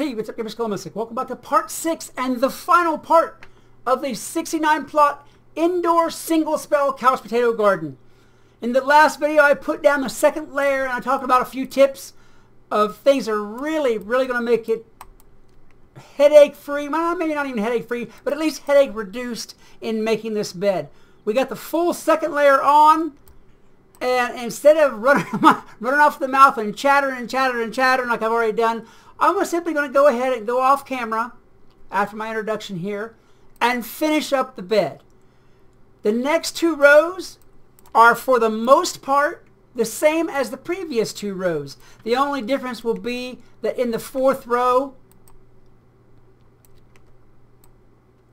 Hey, what's up, Skelemystyk? Welcome back to part 6 and the final part of the 69 plot indoor single spell couch potato garden. In the last video, I put down the second layer and I talked about a few tips of things that are really going to make it headache free. Well, maybe not even headache free, but at least headache reduced in making this bed. We got the full second layer on, and instead of running off the mouth and chattering like I've already done, I'm simply going to go ahead and go off camera after my introduction here and finish up the bed. The next 2 rows are for the most part the same as the previous 2 rows. The only difference will be that in the 4th row,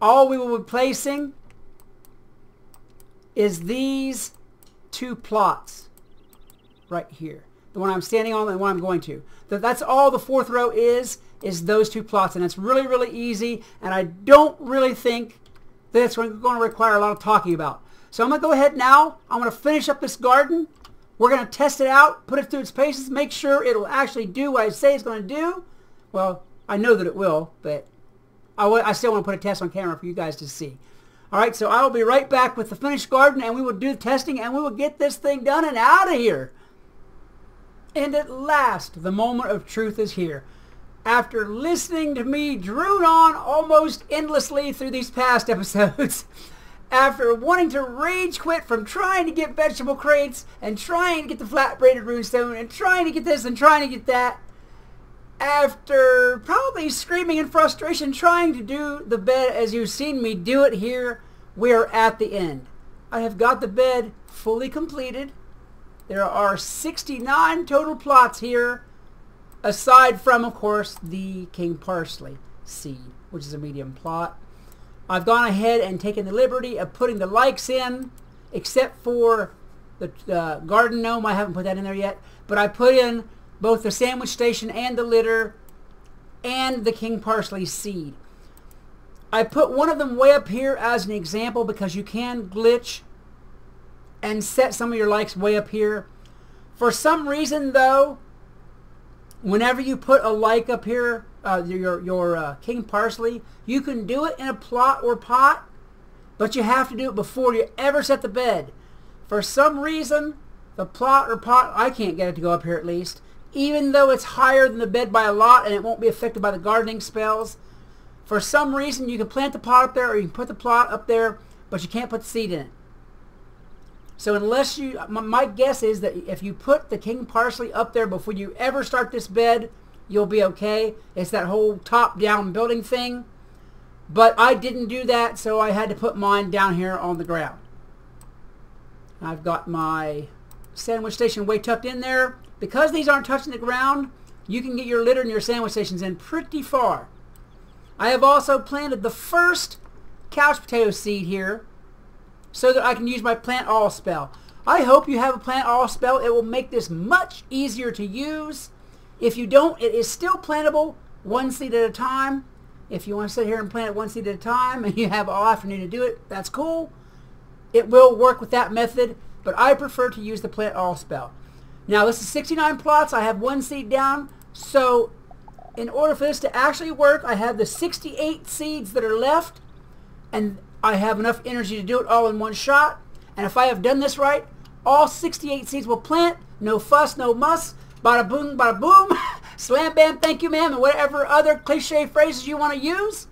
all we will be placing is these 2 plots right here. The one I'm standing on and the one I'm going to. That's all the 4th row is those 2 plots, and it's really easy, and I don't really think that it's going to require a lot of talking about. So I'm going to go ahead now. I'm going to finish up this garden. We're going to test it out, put it through its paces, make sure it'll actually do what I say it's going to do. Well, I know that it will, but I still want to put a test on camera for you guys to see. Alright, so I will be right back with the finished garden, and we will do the testing, and we will get this thing done and out of here. And at last, the moment of truth is here. After listening to me drone on almost endlessly through these past episodes, after wanting to rage quit from trying to get vegetable crates and trying to get the flat braided runestone and trying to get this and trying to get that, after probably screaming in frustration trying to do the bed as you've seen me do it here, we are at the end. I have got the bed fully completed. There are 69 total plots here, aside from, of course, the king parsley seed, which is a medium plot. I've gone ahead and taken the liberty of putting the likes in, except for the garden gnome. I haven't put that in there yet, but I put in both the sandwich station and the litter and the king parsley seed. I put one of them way up here as an example because you can glitch and set some of your likes way up here. For some reason though, whenever you put a like up here, your king parsley, you can do it in a plot or pot, but you have to do it before you ever set the bed. For some reason, the plot or pot, I can't get it to go up here at least, even though it's higher than the bed by a lot and it won't be affected by the gardening spells. For some reason, you can plant the pot up there or you can put the plot up there, but you can't put the seed in it. So unless you, my guess is that if you put the king parsley up there before you ever start this bed, you'll be okay. It's that whole top-down building thing. But I didn't do that, so I had to put mine down here on the ground. I've got my sandwich station way tucked in there. Because these aren't touching the ground, you can get your litter and your sandwich stations in pretty far. I have also planted the first couch potato seed here so that I can use my plant all spell. I hope you have a plant all spell. It will make this much easier to use. If you don't, it is still plantable 1 seed at a time. If you want to sit here and plant it 1 seed at a time and you have all afternoon to do it, that's cool. It will work with that method, but I prefer to use the plant all spell. Now this is 69 plots. I have 1 seed down, so in order for this to actually work, I have the 68 seeds that are left, and I have enough energy to do it all in one shot. And if I have done this right, all 68 seeds will plant. No fuss, no muss. Bada boom, bada boom. Slam bam, thank you ma'am, and whatever other cliche phrases you want to use.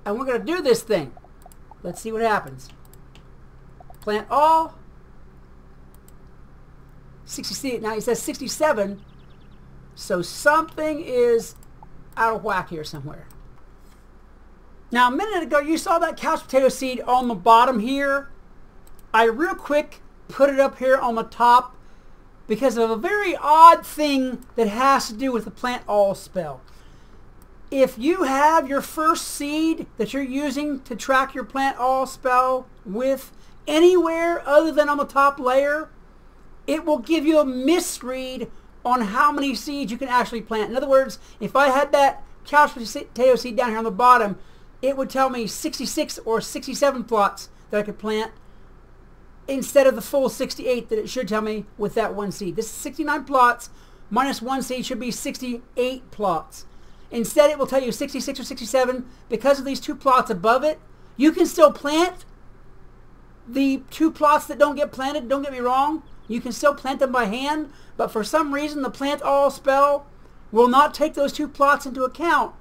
And we're going to do this thing. Let's see what happens. Plant all. 60, now he says 67. So something is out of whack here somewhere. Now a minute ago you saw that couch potato seed on the bottom here. I real quick put it up here on the top because of a very odd thing that has to do with the plant all spell. If you have your first seed that you're using to track your plant all spell with anywhere other than on the top layer, it will give you a misread on how many seeds you can actually plant. In other words, if I had that couch potato seed down here on the bottom, it would tell me 66 or 67 plots that I could plant instead of the full 68 that it should tell me with that 1 seed. This is 69 plots minus 1 seed should be 68 plots. Instead, it will tell you 66 or 67 because of these 2 plots above it. You can still plant the 2 plots that don't get planted. Don't get me wrong. You can still plant them by hand, but for some reason, the plant all spell will not take those 2 plots into account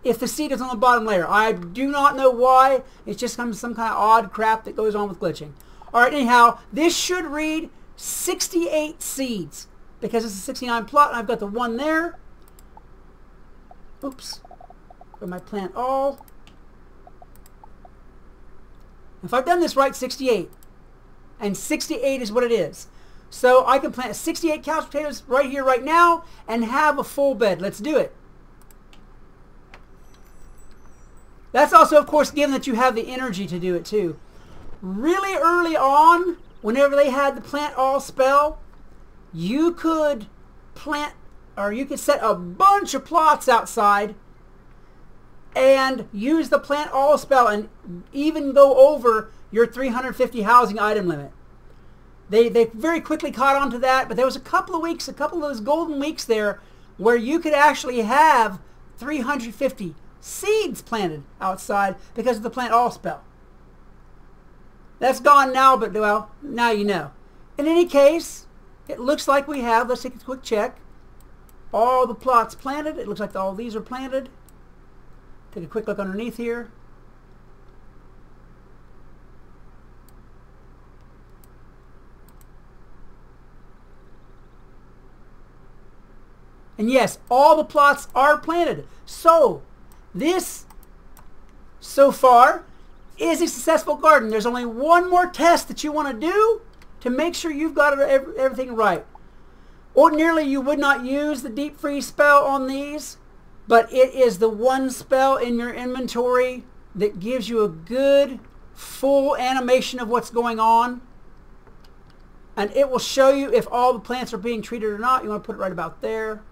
if the seed is on the bottom layer. I do not know why. It's just some kind of odd crap that goes on with glitching. All right, anyhow, this should read 68 seeds because it's a 69 plot, and I've got the 1 there. Oops. Where my plant all. If I've done this right, 68. And 68 is what it is. So I can plant 68 couch potatoes right here, right now, and have a full bed. Let's do it. That's also, of course, given that you have the energy to do it too. Really early on, whenever they had the plant all spell, you could plant, or you could set a bunch of plots outside and use the plant all spell and even go over your 350 housing item limit. They very quickly caught on to that, but there was a couple of weeks, a couple of those golden weeks there where you could actually have 350 seeds planted outside because of the plant all spell. That's gone now, but well, now you know. In any case, it looks like we have, let's take a quick check, all the plots planted. It looks like all these are planted. Take a quick look underneath here. And yes, all the plots are planted. So, this, so far, is a successful garden. There's only one more test that you want to do to make sure you've got everything right. Ordinarily, you would not use the deep freeze spell on these, but it is the one spell in your inventory that gives you a good, full animation of what's going on. And it will show you if all the plants are being treated or not. You want to put it right about there.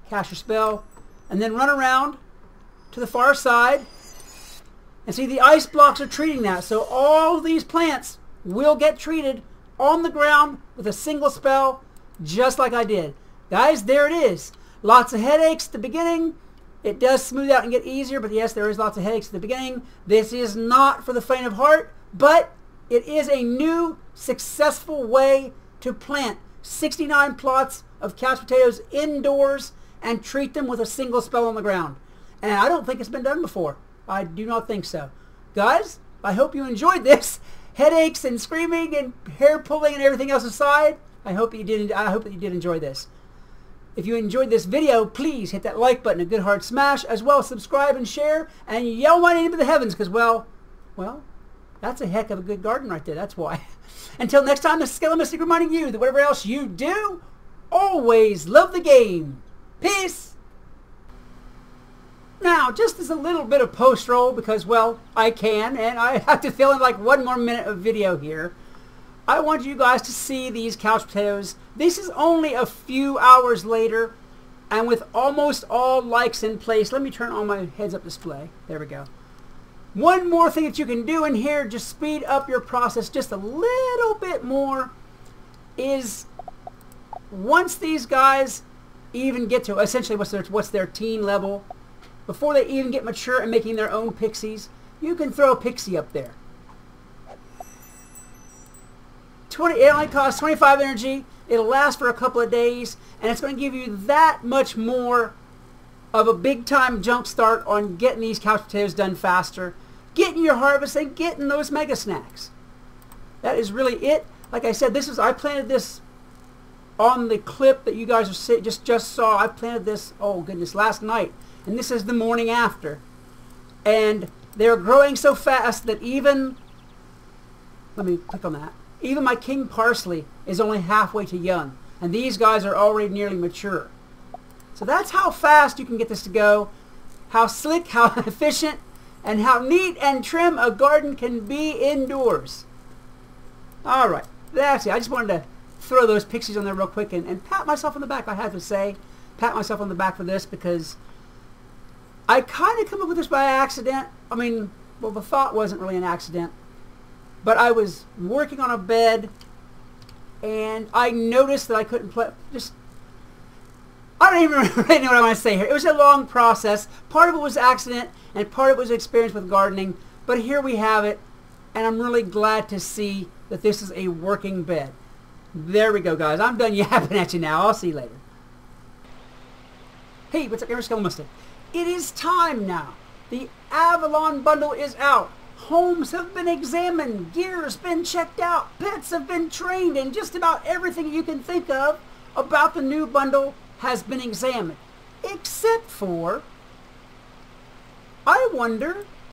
Cast your spell, and then run around to the far side and see the ice blocks are treating that. So all these plants will get treated on the ground with a single spell, just like I did. Guys, there it is. Lots of headaches at the beginning. It does smooth out and get easier, but yes, there is lots of headaches at the beginning. This is not for the faint of heart, but it is a new, successful way to plant 69 plots of couch potatoes indoors and treat them with a single spell on the ground. And I don't think it's been done before. I do not think so. Guys, I hope you enjoyed this. Headaches and screaming and hair pulling and everything else aside, I hope that you did enjoy this. If you enjoyed this video, please hit that like button, a good hard smash, as well as subscribe and share, and yell my name into the heavens, because, well, that's a heck of a good garden right there. That's why. Until next time, this is Skelemystyk reminding you that whatever else you do, always love the game. Peace! Now, just as a little bit of post-roll, because, well, I can, and I have to fill in like 1 more minute of video here, I want you guys to see these couch potatoes. This is only a few hours later, and with almost all likes in place. Let me turn on my heads-up display. There we go. One more thing that you can do in here, just speed up your process just a little bit more, is once these guys even get to essentially what's their teen level, before they even get mature and making their own pixies, you can throw a pixie up there. It only costs 25 energy. It'll last for a couple of days, and it's going to give you that much more of a big-time jump start on getting these couch potatoes done faster, getting your harvest, and getting those mega snacks. That is really it. Like I said, I planted this on the clip that you guys just saw. I planted this, oh goodness, last night, and this is the morning after. And they're growing so fast that even, let me click on that, even my king parsley is only halfway to young, and these guys are already nearly mature. So that's how fast you can get this to go, how slick, how efficient, and how neat and trim a garden can be indoors. Alright, that's it. I just wanted to throw those pixies on there real quick and pat myself on the back. I have to say, pat myself on the back for this, because I kind of come up with this by accident. I mean, well, the thought wasn't really an accident, but I was working on a bed and I noticed that I couldn't I don't even really know what I want to say here. It was a long process. Part of it was accident, and part of it was experience with gardening. But here we have it, and I'm really glad to see that this is a working bed. There we go, guys. I'm done yapping at you now. I'll see you later. Hey, what's up, Skelemystyk? It is time now. The Avalon bundle is out. Homes have been examined. Gear's been checked out. Pets have been trained, and just about everything you can think of about the new bundle has been examined. Except for, I wonder